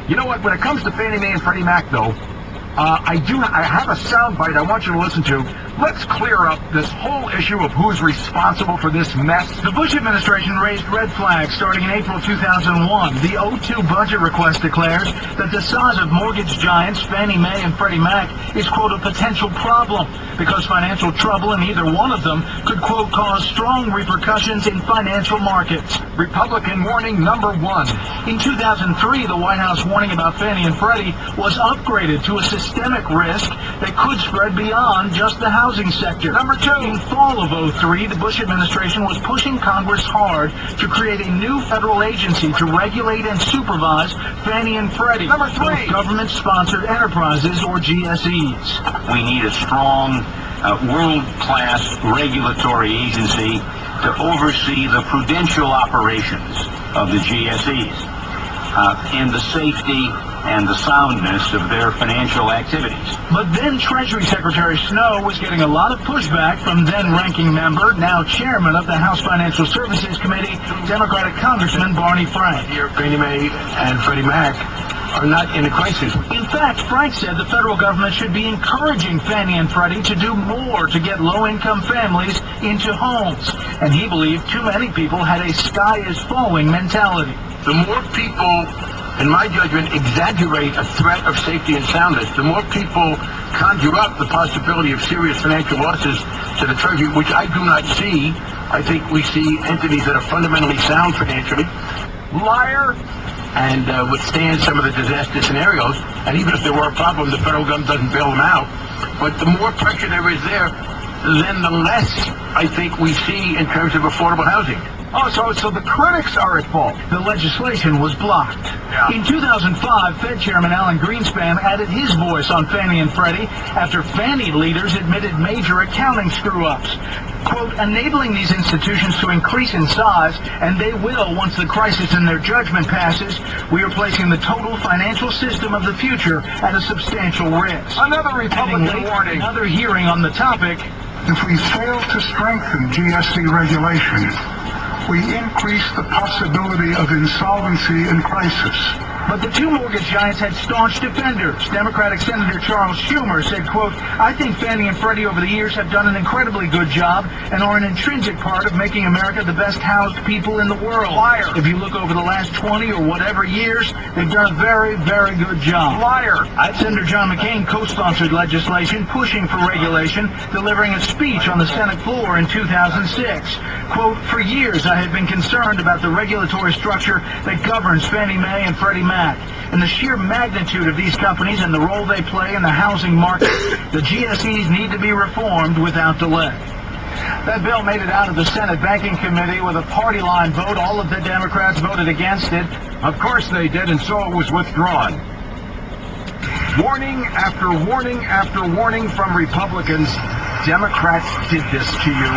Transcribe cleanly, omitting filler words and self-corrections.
You know what? When it comes to Fannie Mae and Freddie Mac, though, I have a soundbite I want you to listen to. Let's clear up this whole issue of who's responsible for this mess. The Bush administration raised red flags starting in April 2001. The 02 budget request declares that the size of mortgage giants Fannie Mae and Freddie Mac is, quote, a potential problem because financial trouble in either one of them could, quote, cause strong repercussions in financial markets. Republican warning number 1. In 2003, the White House warning about Fannie and Freddie was upgraded to a systemic risk that could spread beyond just the housing sector. Number 2. In fall of 03, the Bush administration was pushing Congress hard to create a new federal agency to regulate and supervise Fannie and Freddie, Number 3. both government-sponsored enterprises or GSEs. We need a strong, world-class regulatory agency to oversee the prudential operations of the GSEs and the safety and the soundness of their financial activities. But then Treasury Secretary Snow was getting a lot of pushback from then-ranking member, now chairman of the House Financial Services Committee, Democratic Congressman Barney Frank. Here, Fannie Mae and Freddie Mac are not in a crisis. In fact, Frank said the federal government should be encouraging Fannie and Freddie to do more to get low-income families into homes. And he believed too many people had a sky-is-falling mentality. The more people, in my judgment, exaggerate a threat of safety and soundness, the more people conjure up the possibility of serious financial losses to the Treasury, which I do not see. I think we see entities that are fundamentally sound financially, liar, and withstand some of the disaster scenarios. And even if there were a problem, the federal government doesn't bail them out. But the more pressure there is there, then the less I think we see in terms of affordable housing. Oh, so the critics are at fault. The legislation was blocked. Yeah. In 2005, Fed Chairman Alan Greenspan added his voice on Fannie and Freddie after Fannie leaders admitted major accounting screw-ups. Quote, enabling these institutions to increase in size, and they will once the crisis in their judgment passes, we are placing the total financial system of the future at a substantial risk. Another Republican warning. Another hearing on the topic. If we fail to strengthen GSE regulation, we increase the possibility of insolvency and crisis. But the two mortgage giants had staunch defenders. Democratic Senator Charles Schumer said, quote, I think Fannie and Freddie over the years have done an incredibly good job and are an intrinsic part of making America the best housed people in the world. Liar. If you look over the last 20 or whatever years, they've done a very, very good job. Liar. Senator John McCain co-sponsored legislation pushing for regulation, delivering a speech on the Senate floor in 2006. Quote, for years I have been concerned about the regulatory structure that governs Fannie Mae and Freddie Mac. And the sheer magnitude of these companies and the role they play in the housing market, the GSEs need to be reformed without delay. That bill made it out of the Senate Banking Committee with a party line vote. All of the Democrats voted against it. Of course they did, and so it was withdrawn. Warning after warning after warning from Republicans. Democrats did this to you.